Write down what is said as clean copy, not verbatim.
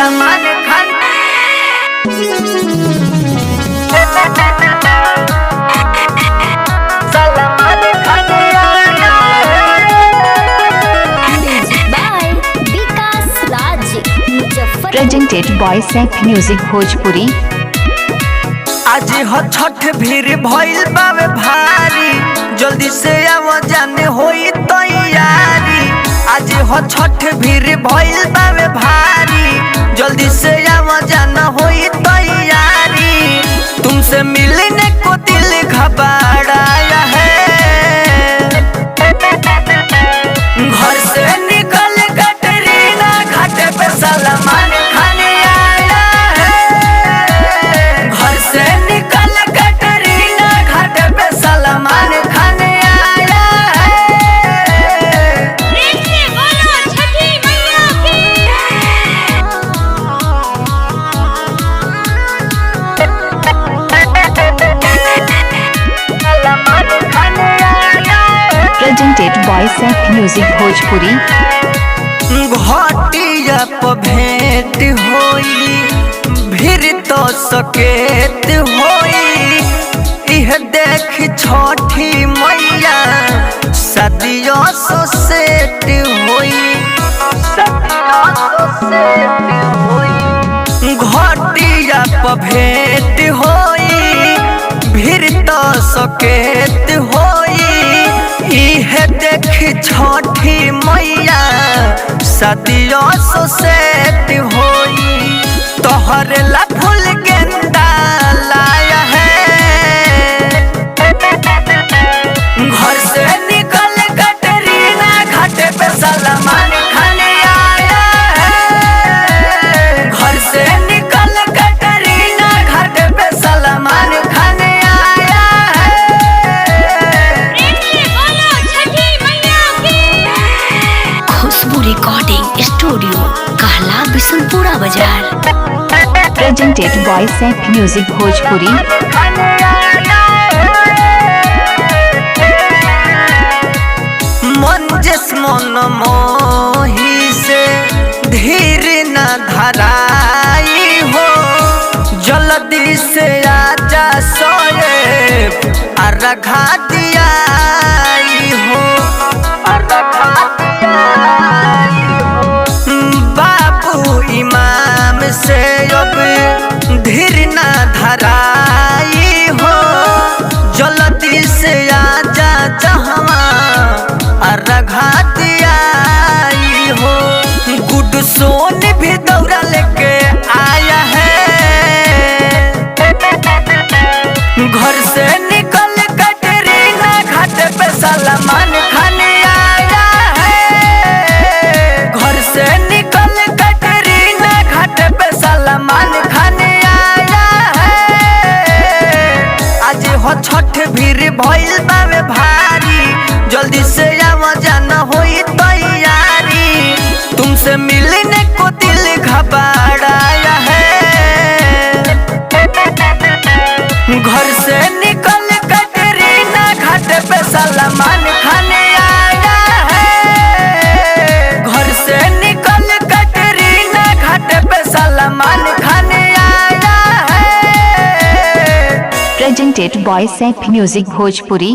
Salman Khan Presented by Seth Music Bhojpuri। आज हो छठ भीड़ भइल बावे भारी, जल्दी से आवा जाने होई तैयारी। आज हो छठ भीड़ भइल बावे भारी, जल्दी से आवा जाना होई तैयारी। तुमसे मिलने को दिल घबराया है, घर से निकल कटरीना घाट पे सलमान खान आया है। घर से निकल कटरीना घाट पे सलमान खान आया है। बोलो छठी मैया की। सलमान खान आया है। Presented by Seth Music Bhojpuri। घटिया पर भेंट होई, भीड़ तो सकेत होई। इह देख छठी मैया सदियों सो सेट होई, सदियों सो सेट होई। घटिया पर भेंट होई, भीड़ तो सकेत होई। इह देख छठी मैया सदियों सो सेट होई। तोहर ला फूल गेंदा लाया है, घर से निकल कटरीना घाट पे सलमान खान आया है। घर से निकल कटरीना घाट पे सलमान खान आया है। बोलो छठी मैया की। खुशबू रिकॉर्डिंग स्टूडियो कहला बिशनपुरा बाजार। Presented by Seth Music Bhojpuri। मन जिस मन मोही से धीर न धराई हो, जल्दी से आजा सोए अर्घा दियाई हो, अर्घा दियाई हो। बाबू इमाम से अब धीर न धराई हो, जल्दी से आजा जहवा अर्घा दियाई हो। गुड सोन भी दौड़ा लेके आया है, घर से निकल कटरीना घाट पे सलमान खान आया है। घर से निकल कटरीना घाट पे सलमान खान आया है। आज हो छठ भीड़ भइल बावे भारी, जल्दी से आवा जाना होई तैयारी। तुमसे मिलने को दिल घबराया है, घर से निकल कटरीना घाट पे सलमान खान आया है। घर से निकल कटरीना घाट पे सलमान खान आया है। Presented by Seth Music Bhojpuri।